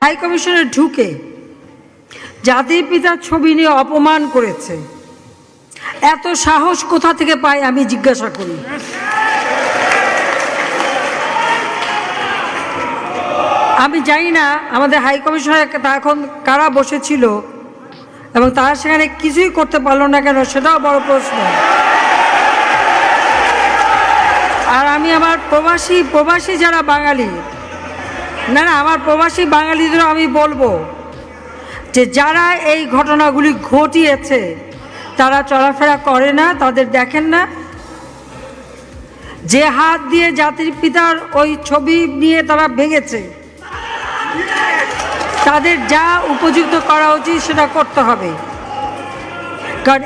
High কমিশনে ঢুকে জাতির পিতার ছবি নিয়ে অপমান করেছে। এত সাহস কোথা থেকে পায় আমি জিজ্ঞাসা করি। আমি জানি না আমাদের হাই কমিশনে এখন কারা বসেছিল এবং তারা সেখানে কিছুই করতে পারলো না কেন, সেটাও বড় প্রশ্ন। আর আমি আমার প্রবাসী যারা বাঙালি, না আমার প্রবাসী বাঙালিদেরও আমি বলবো যে যারা এই ঘটনাগুলি ঘটিয়েছে তারা চলাফেরা করে না, তাদের দেখেন না। যে হাত দিয়ে জাতির পিতার ওই ছবি নিয়ে তারা ভেঙেছে, তাদের যা উপযুক্ত করা উচিত সেটা করতে হবে। কারণ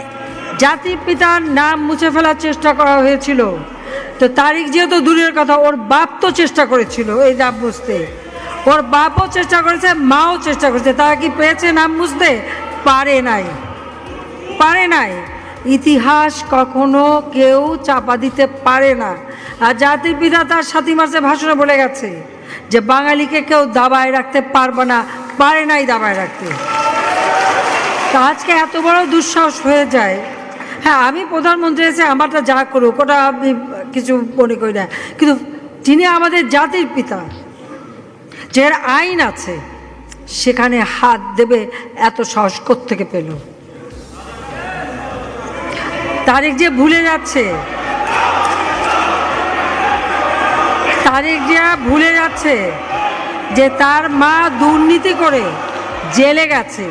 জাতির পিতার নাম মুছে ফেলার চেষ্টা করা হয়েছিল, তো তারিখ যেহেতু দূরের কথা, ওর বাপ তো চেষ্টা করেছিল এই নাম মুছতে, ওর বাপও চেষ্টা করেছে, মাও চেষ্টা করেছে। তারা কি পেয়েছে নাম মুছতে? পারে নাই। ইতিহাস কখনো কেউ চাপা দিতে পারে না। আর জাতির পিতা তার 7 মার্চে ভাষণে বলে গেছে যে বাঙালিকে কেউ দাবায় রাখতে পারবে না, পারে নাই দাবায় রাখতে। তা আজকে এত বড় দুঃসাহস হয়ে যায়। হ্যাঁ, আমি প্রধানমন্ত্রী এসে আমারটা যা করুক ওটা আমি কিছু মনে করি না, কিন্তু যিনি আমাদের জাতির পিতা, যে আইন আছে, সেখানে হাত দেবে এত সাহস কোত্থেকে পেল? তারেক যে ভুলে যাচ্ছে যে তার মা দুর্নীতি করে জেলে গেছে।